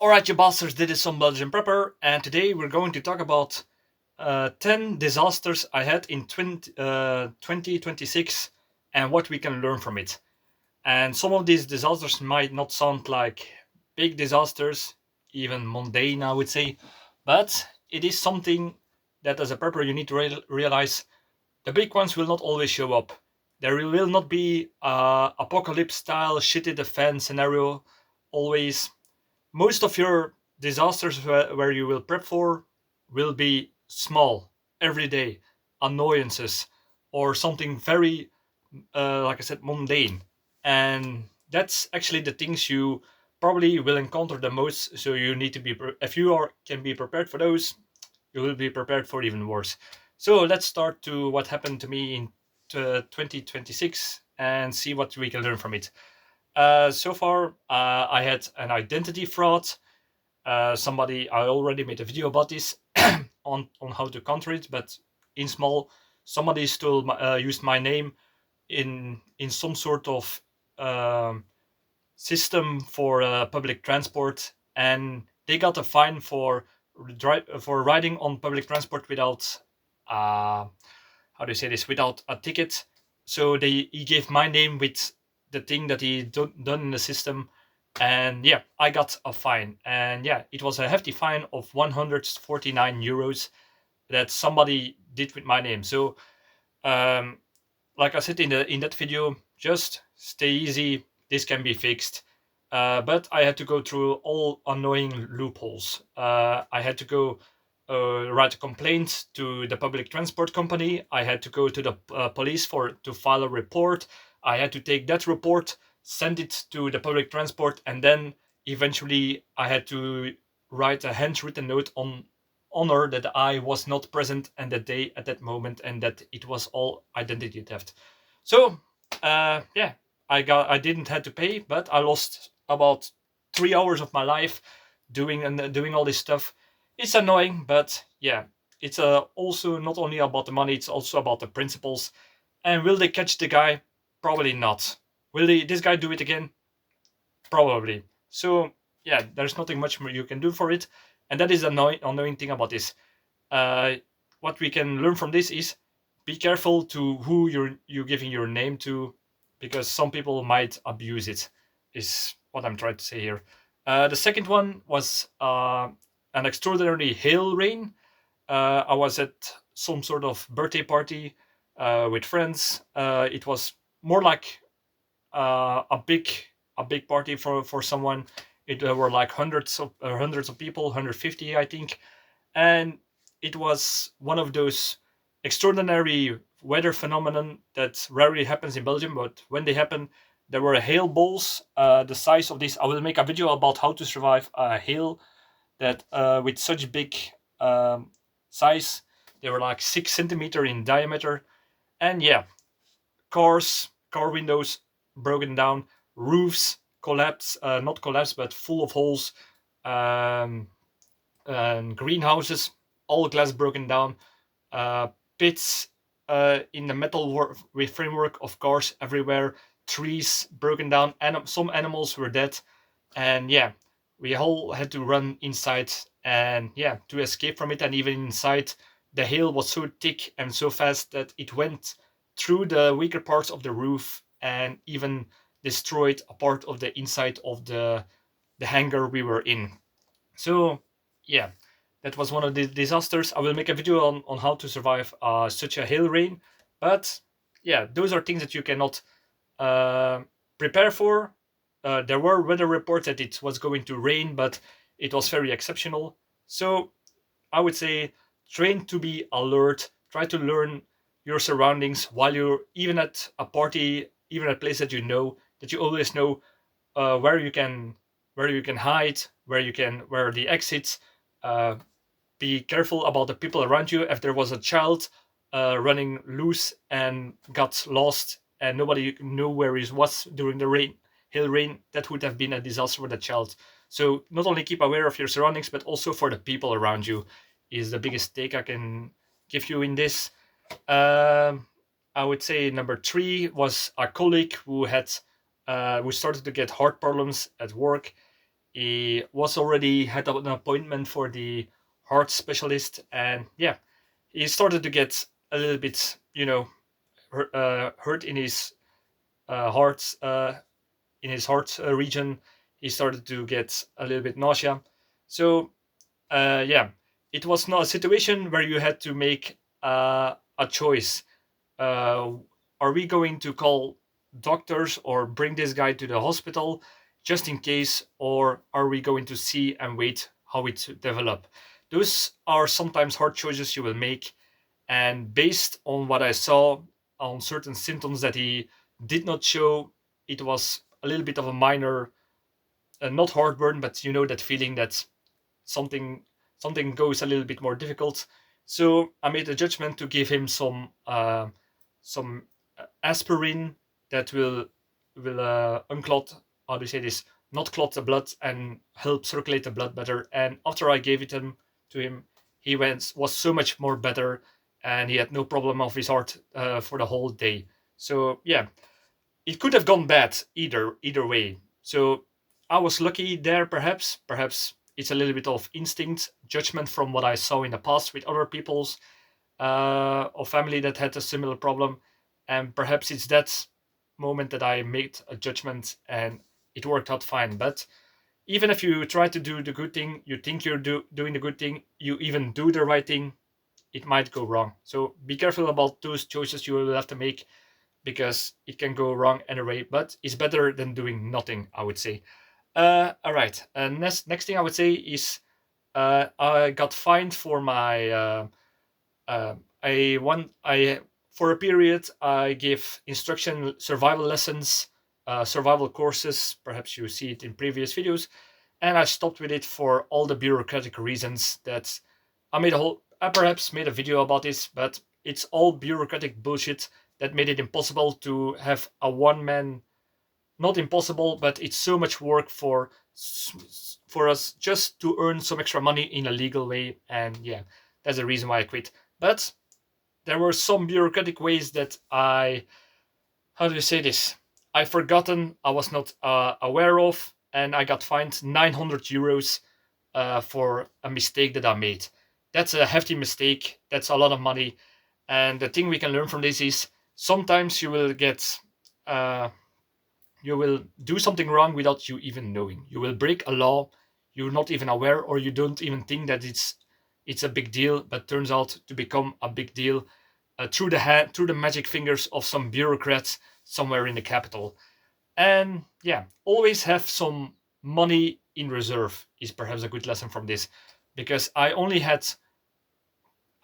Alright, you bastards, this is Some-Belgian-prepper, and today we're going to talk about 10 disasters I had in 2026 and what we can learn from it. And some of these disasters might not sound like big disasters, even mundane, I would say, but it is something that as a prepper you need to realize the big ones will not always show up. There will not be apocalypse style shitty defense scenario always. Most of your disasters where you will prep for will be small, everyday annoyances or something very, like I said, mundane. And that's actually the things you probably will encounter the most. So you need to be, if you can be prepared for those, you will be prepared for even worse. So let's start to what happened to me in 2026 and see what we can learn from it. So far, I had an identity fraud. Somebody I already made a video about this on how to counter it, but in small, somebody stole used my name in some sort of um, system for public transport, and they got a fine for riding on public transport without how do you say this, without a ticket. So he gave my name with the thing that he done in the system, and yeah, I got a fine, and yeah, it was a hefty fine of 149 euros that somebody did with my name. So um, like I said in that video, just stay easy. This can be fixed. But I had to go through all annoying loopholes. I had to go write a complaint to the public transport company. I had to go to the police to file a report. I had to take that report, send it to the public transport, and then eventually I had to write a handwritten note on honor that I was not present and that day at that moment, and that it was all identity theft. So yeah, I didn't have to pay, but I lost about 3 hours of my life doing all this stuff. It's annoying, but yeah, it's also not only about the money, it's also about the principles. And will they catch the guy? Probably not. Will this guy do it again? Probably. So yeah, there's nothing much more you can do for it, and that is the annoying thing about this. Uh, what we can learn from this is be careful to who you're giving your name to, because some people might abuse it. Is what I'm trying to say here. The second one was an extraordinary hail rain. I was at some sort of birthday party with friends. It was more like a big party for someone. It were like hundreds of people, 150 I think, and it was one of those extraordinary weather phenomenon that rarely happens in Belgium. But when they happen, there were hail balls the size of this. I will make a video about how to survive hail that with such big um, size. They were like 6 centimeter in diameter, and yeah, car windows broken down, roofs collapse, not collapse, but full of holes, um, and greenhouses, all glass broken down, uh, pits in the metal with framework of cars everywhere, trees broken down, and some animals were dead, and yeah, we all had to run inside, and yeah, to escape from it. And even inside, the hail was so thick and so fast that it went through the weaker parts of the roof and even destroyed a part of the inside of the hangar we were in. So yeah, that was one of the disasters. I will make a video on how to survive such a hail rain. But yeah, those are things that you cannot uh, prepare for. There were weather reports that it was going to rain, but it was very exceptional. So I would say train to be alert. Try to learn your surroundings while you're even at a party, even at a place that you always know where you can hide, where are the exits. Uh, be careful about the people around you. If there was a child running loose and got lost and nobody knew where he was during the hail rain, that would have been a disaster for the child. So not only keep aware of your surroundings, but also for the people around you is the biggest take I can give you in this. Um, I would say number three was a colleague who started to get heart problems at work. He was already had an appointment for the heart specialist, and yeah, he started to get a little bit, hurt heart, in his heart region. He started to get a little bit nausea. So yeah, it was not a situation where you had to make a choice. Uh, are we going to call doctors or bring this guy to the hospital just in case, or are we going to see and wait how it develop? Those are sometimes hard choices you will make, and based on what I saw on certain symptoms that he did not show, it was a little bit of a minor, not heartburn, but you know that feeling that something something goes a little bit more difficult. So I made a judgment to give him some aspirin that will unclot. How do you say this? Not clot the blood and help circulate the blood better. And after I gave it to him, he was so much more better, and he had no problem of his heart for the whole day. So yeah, it could have gone bad either way. So I was lucky there, perhaps. Perhaps it's a little bit of instinct, judgment from what I saw in the past with other people's or family that had a similar problem, and perhaps it's that moment that I made a judgment and it worked out fine. But even if you try to do the good thing, you think you're doing the good thing, you even do the right thing, it might go wrong. So be careful about those choices you will have to make, because it can go wrong anyway, but it's better than doing nothing, I would say. All right. Next thing I would say is I got fined for my I for a period I gave instruction survival lessons, survival courses. Perhaps you see it in previous videos, and I stopped with it for all the bureaucratic reasons that I perhaps made a video about this, but it's all bureaucratic bullshit that made it impossible to have a one man. Not impossible, but it's so much work for us just to earn some extra money in a legal way, and yeah, that's the reason why I quit. But there were some bureaucratic ways that how do you say this? I forgotten, I was not aware of, and I got fined 900 euros for a mistake that I made. That's a hefty mistake. That's a lot of money. And the thing we can learn from this is sometimes uh, you will do something wrong without you even knowing. You will break a law you're not even aware, or you don't even think that it's a big deal, but turns out to become a big deal through the magic fingers of some bureaucrats somewhere in the capital. And yeah, always have some money in reserve is perhaps a good lesson from this, because I only had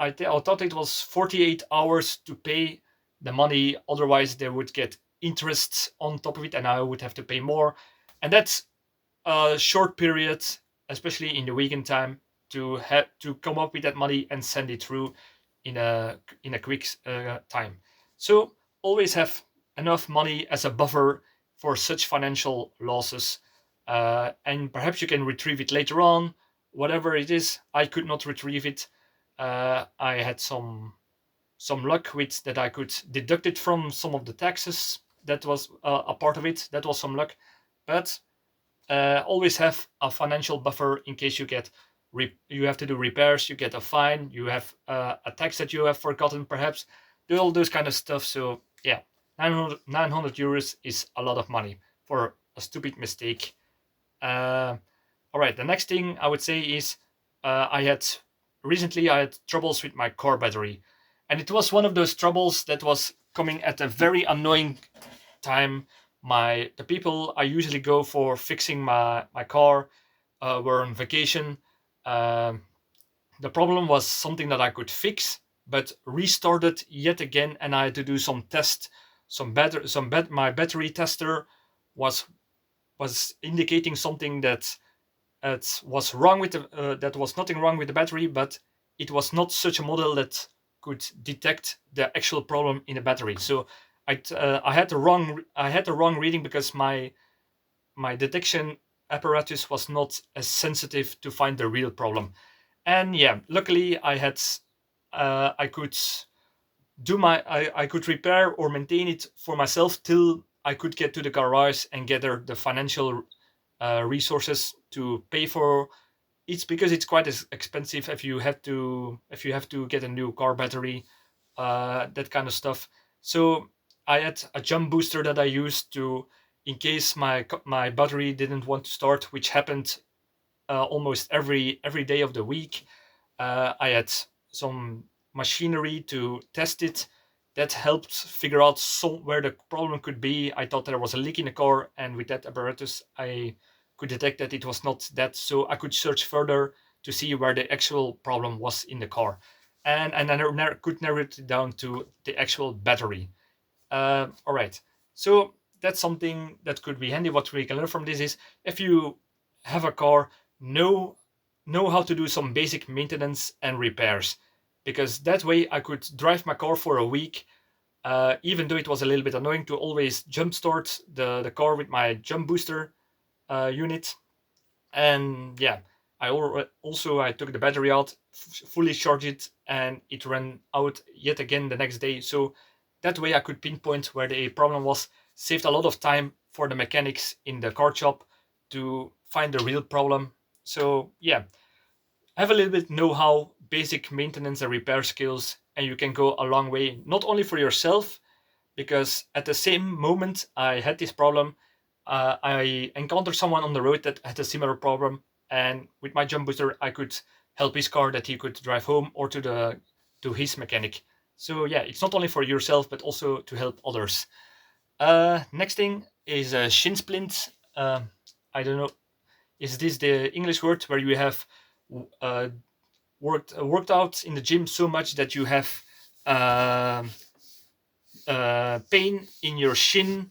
I thought it was 48 hours to pay the money, otherwise they would get interest on top of it and I would have to pay more. And that's a short period, especially in the weekend time, to have to come up with that money and send it through in a quick time. So always have enough money as a buffer for such financial losses, and perhaps you can retrieve it later on. Whatever it is, I could not retrieve it. I had some luck with that. I could deduct it from some of the taxes. That was a part of it. That was some luck, but always have a financial buffer in case you have to do repairs, you get a fine, you have a tax that you have forgotten, perhaps do all those kind of stuff. So yeah, 900 euros is a lot of money for a stupid mistake. All right, the next thing I would say is recently I had troubles with my car battery, and it was one of those troubles that was coming at a very annoying time. The people I usually go for fixing my car were on vacation. Um, the problem was something that I could fix, but restarted yet again, and I had to do some test. My battery tester was indicating something that was wrong with that was nothing wrong with the battery, but it was not such a model that could detect the actual problem in the battery. So I had the wrong reading because my detection apparatus was not as sensitive to find the real problem. And yeah, luckily I could I could repair or maintain it for myself till I could get to the garage and gather the financial resources to pay for. It's because it's quite expensive if you have to get a new car battery, that kind of stuff. So I had a jump booster that I used to, in case my battery didn't want to start, which happened almost every day of the week. I had some machinery to test it that helped figure out where the problem could be. I thought there was a leak in the car, and with that apparatus, I could detect that it was not that. So I could search further to see where the actual problem was in the car, and I could narrow it down to the actual battery. All right. So that's something that could be handy. What we can learn from this is, if you have a car, know know how to do some basic maintenance and repairs, because that way I could drive my car for a week, even though it was a little bit annoying to always jump start the car with my jump booster unit. And yeah, also I took the battery out, fully charged it, and it ran out yet again the next day. So that way I could pinpoint where the problem was, saved a lot of time for the mechanics in the car shop to find the real problem. So yeah, have a little bit know-how, basic maintenance and repair skills, and you can go a long way, not only for yourself, because at the same moment I had this problem, I encountered someone on the road that had a similar problem, and with my jump booster, I could help his car that he could drive home or to his mechanic. So yeah, it's not only for yourself but also to help others. Next thing is a shin splint. I don't know, is this the English word where you have uh, worked out in the gym so much that you have um pain in your shin,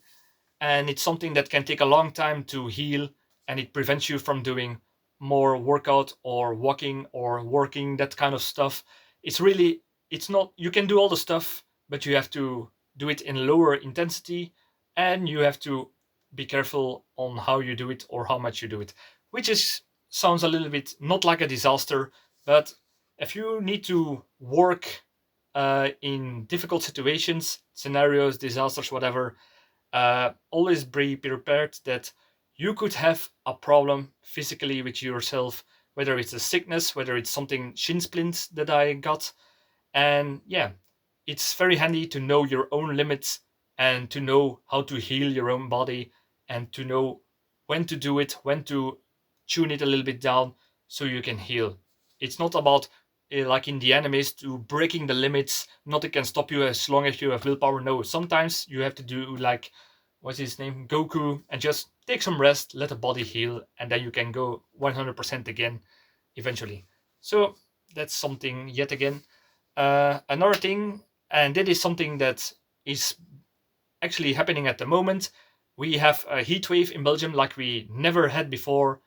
and it's something that can take a long time to heal, and it prevents you from doing more workout or walking or working, that kind of stuff. It's really, it's not, you can do all the stuff, but you have to do it in lower intensity, and you have to be careful on how you do it or how much you do it, which is sounds a little bit not like a disaster. But if you need to work in difficult situations, scenarios, disasters, whatever, always be prepared that you could have a problem physically with yourself, whether it's a sickness, whether it's something shin splints that I got. And yeah, it's very handy to know your own limits and to know how to heal your own body and to know when to do it, when to tune it a little bit down so you can heal. It's not about like in the animes to breaking the limits. Nothing can stop you as long as you have willpower. No, sometimes you have to do like, what's his name, Goku, and just take some rest, let the body heal, and then you can go 100% again eventually. So that's something yet again. Another thing, and that is something that is actually happening at the moment. We have a heat wave in Belgium like we never had before,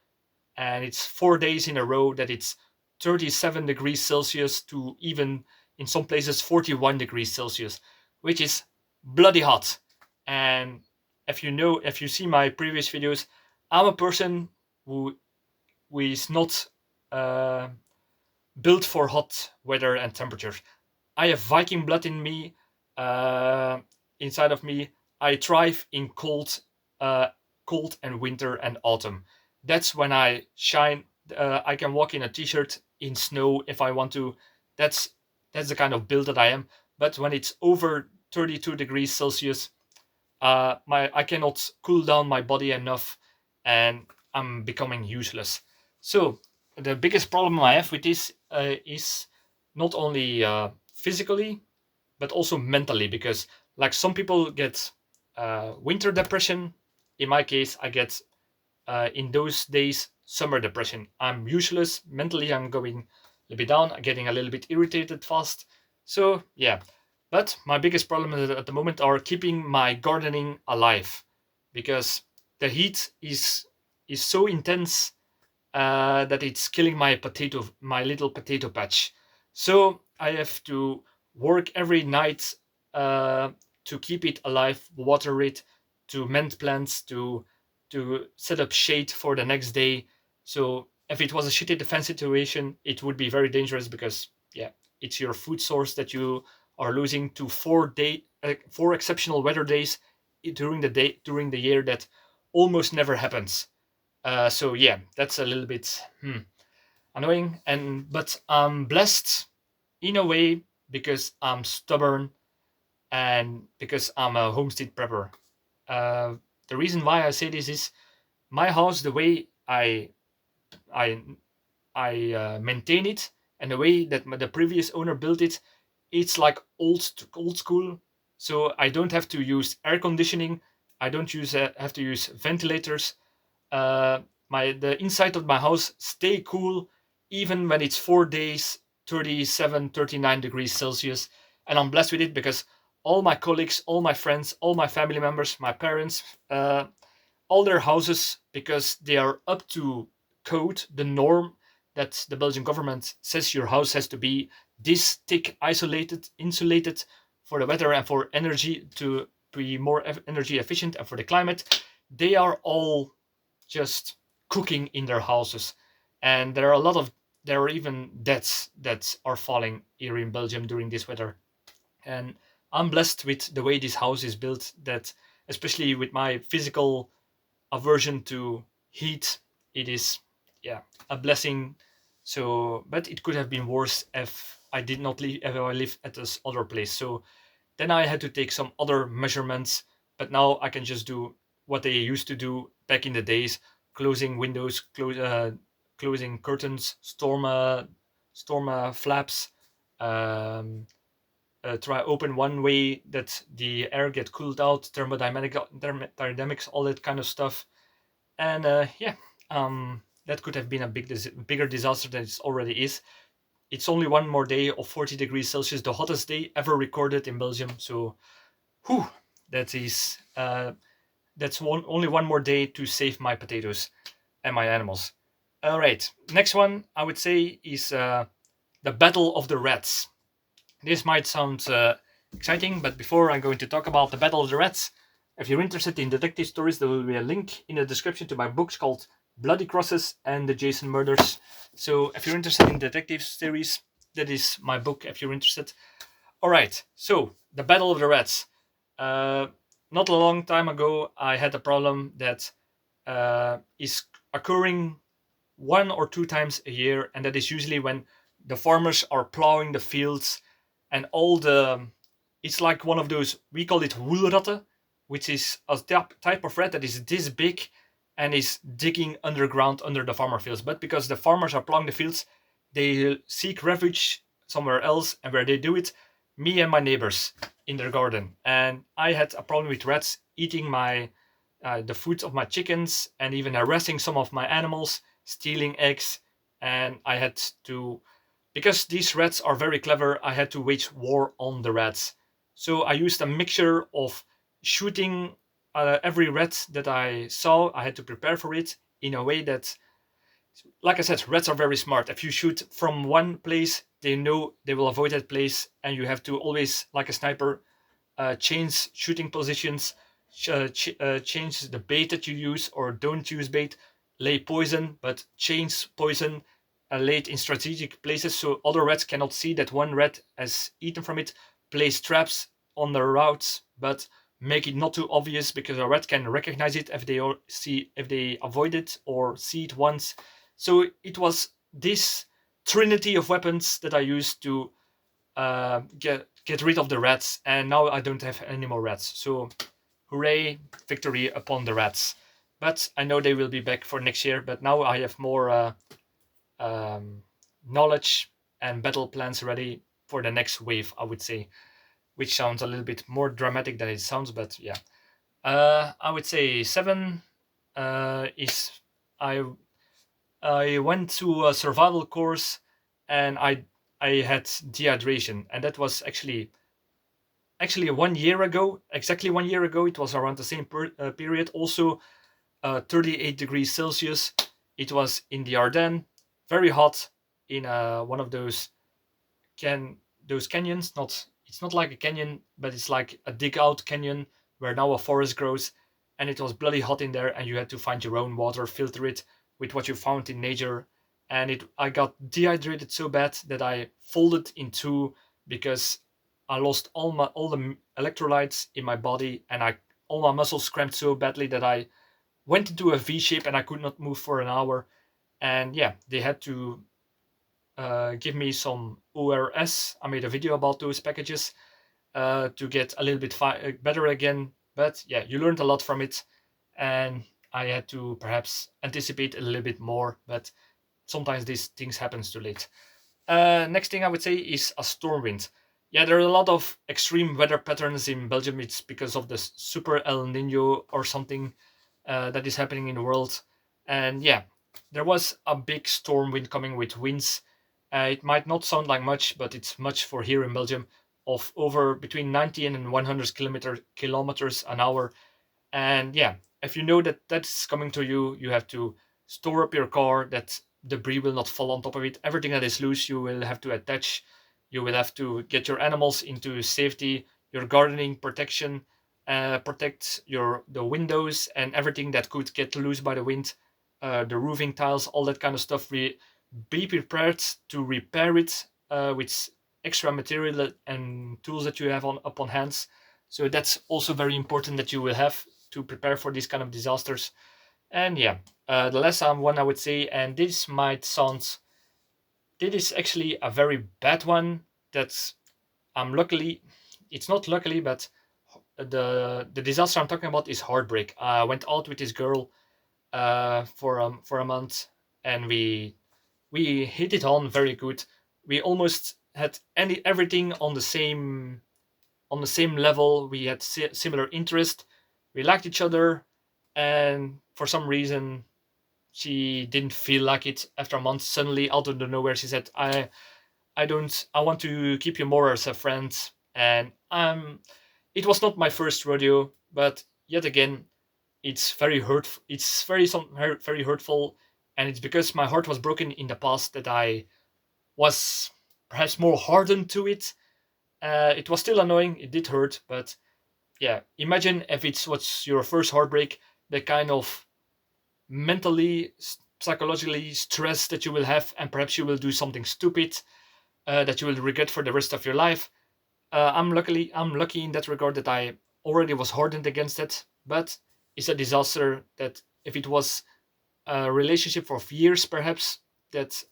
and it's 4 days in a row that it's 37 degrees Celsius to even in some places 41 degrees Celsius, which is bloody hot. And if you see my previous videos, I'm a person who is not uh, built for hot weather and temperatures. I have Viking blood in me, uh, inside of me. I thrive in uh, cold and winter and autumn. That's when I shine. I can walk in a t-shirt in snow if I want to. That's that's the kind of build that I am. But when it's over 32 degrees Celsius, my I cannot cool down my body enough, and I'm becoming useless. So the biggest problem I have with this is not only physically but also mentally, because like some people get winter depression. In my case, I get in those days summer depression. I'm useless mentally. I'm going a little bit down. I'm getting a little bit irritated fast. So yeah, but my biggest problem at the moment are keeping my gardening alive, because the heat is so intense that it's killing my little potato patch. So I have to work every night uh, to keep it alive, water it, to mend plants, to set up shade for the next day. So if it was a shitty defense situation, it would be very dangerous, because yeah, it's your food source that you are losing to 4 exceptional weather days during the year that almost never happens. So yeah, that's a little bit annoying. And but I'm blessed in a way because I'm stubborn and because I'm a homestead prepper. Uh, the reason why I say this is my house, the way I I maintain it, and the way that the previous owner built it, it's like old school. So I don't have to use air conditioning. I don't use have to use ventilators. uh, the inside of my house stay cool even when it's 4 days 37 39 degrees Celsius, and I'm blessed with it because all my colleagues, all my friends, all my family members, my parents, all their houses, because they are up to code, the norm that the Belgian government says your house has to be this thick, isolated, insulated for the weather and for energy to be more energy efficient and for the climate. They are all just cooking in their houses, and there are a lot of there are even deaths that are falling here in Belgium during this weather. And I'm blessed with the way this house is built, that especially with my physical aversion to heat, it is, yeah, a blessing. So but it could have been worse if I did not live if I lived at this other place. So then I had to take some other measurements, but now I can just do what they used to do back in the days: closing windows, closing curtains, storm flaps, um, try open one way that the air get cooled out, thermodynamics, all that kind of stuff. And yeah, that could have been a bigger disaster than it already is. It's only one more day of 40 degrees Celsius, the hottest day ever recorded in Belgium. So, whew, that is that's only one more day to save my potatoes and my animals. All right, next one I would say is the Battle of the Rats. This might sound exciting, but before I'm going to talk about the Battle of the Rats, if you're interested in detective stories, there will be a link in the description to my books called Bloody Crosses and the Jason Murders. So if you're interested in detective series, that is my book if you're interested. All right, so the Battle of the Rats. Uh, Not a long time ago, I had a problem that is occurring 1 or 2 times a year, and that is usually when the farmers are plowing the fields and all the. It's like one of those, we call it woelratten, which is a type of rat that is this big and is digging underground under the farmer fields. But because the farmers are plowing the fields, they seek refuge somewhere else, and where they do it, me and my neighbors in their garden. And I had a problem with rats eating my the food of my chickens and even harassing some of my animals, stealing eggs. And I had to, because these rats are very clever, I had to wage war on the rats. So I used a mixture of shooting every rat that I saw. I had to prepare for it in a way that, like I said, rats are very smart. If you shoot from one place, they know they will avoid that place, and you have to always, like a sniper, change shooting positions, change the bait that you use or don't use bait, lay poison, but change poison, lay it in strategic places so other rats cannot see that one rat has eaten from it, place traps on the routes, but make it not too obvious because a rat can recognize it if they avoid it or see it once. So it was this trinity of weapons that I used to get rid of the rats, and now I don't have any more rats. So, hooray, victory upon the rats! But I know they will be back for next year. But now I have more um, knowledge and battle plans ready for the next wave, I would say, which sounds a little bit more dramatic than it sounds. But yeah, I would say seven is I I went to a survival course, and I had dehydration, and that was actually 1 year ago, exactly 1 year ago. It was around the same period, also 38 degrees Celsius. It was in the Ardennes, very hot, in one of can those canyons. Not It's not like a canyon, but it's like a dig out canyon where now a forest grows, and it was bloody hot in there, and you had to find your own water, filter it with what you found in nature. And I got dehydrated so bad that I folded in two because I lost all the electrolytes in my body, and I all my muscles cramped so badly that I went into a V shape and I could not move for an hour. And yeah, they had to give me some ORS. I made a video about those packages to get a little bit better again. But yeah, you learned a lot from it, and I had to perhaps anticipate a little bit more. But sometimes these things happens too late. Next thing I would say is a storm wind. Yeah, there are a lot of extreme weather patterns in Belgium. It's because of the super El Nino or something that is happening in the world. And yeah, there was a big storm wind coming with winds. It might not sound like much, but it's much for here in Belgium, of over between 90 and 100 kilometers an hour. And yeah, if you know that that's coming to you, you have to store up your car that debris will not fall on top of it. Everything that is loose, you will have to attach. You will have to get your animals into safety, your gardening protection, protect the windows and everything that could get loose by the wind, the roofing tiles, all that kind of stuff. Be prepared to repair it with extra material and tools that you have on upon hands. So that's also very important that you will have to prepare for these kind of disasters. And yeah, the last one I would say, and this is actually a very bad one. That's I'm luckily, it's not luckily, but the disaster I'm talking about is heartbreak. I went out with this girl for a month, and we hit it on very good. We almost had everything on the same level. We had similar interest. We liked each other, and for some reason, she didn't feel like it. After a month, suddenly out of the nowhere, she said, I don't. I want to keep you more as a friend." And it was not my first rodeo, but yet again, it's very hurtful. It's very hurtful, and it's because my heart was broken in the past that I was perhaps more hardened to it. It was still annoying. It did hurt, but yeah, imagine if it's what's your first heartbreak, the kind of mentally, psychologically stress that you will have, and perhaps you will do something stupid that you will regret for the rest of your life. I'm lucky in that regard that I already was hardened against it, but it's a disaster that if it was a relationship for years, perhaps that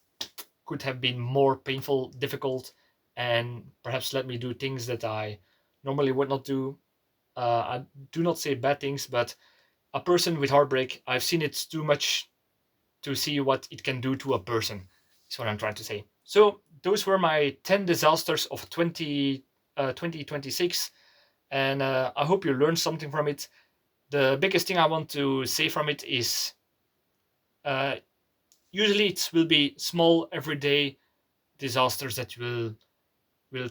could have been more painful, difficult, and perhaps let me do things that I normally would not do. I do not say bad things, but a person with heartbreak, I've seen it too much to see what it can do to a person, is what I'm trying to say. So those were my 10 disasters of 2026, and I hope you learned something from it. The biggest thing I want to say from it is uh, usually it will be small everyday disasters that will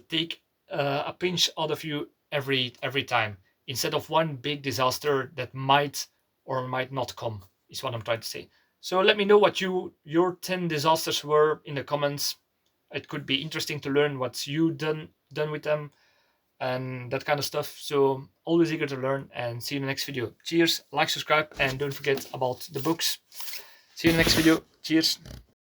take a pinch out of you every time, instead of one big disaster that might or might not come, is what I'm trying to say. So let me know what your 10 disasters were in the comments. It could be interesting to learn what's you done with them and that kind of stuff. So always eager to learn, and see you in the next video. Cheers, like, subscribe, and don't forget about the books. See you in the next video. Cheers.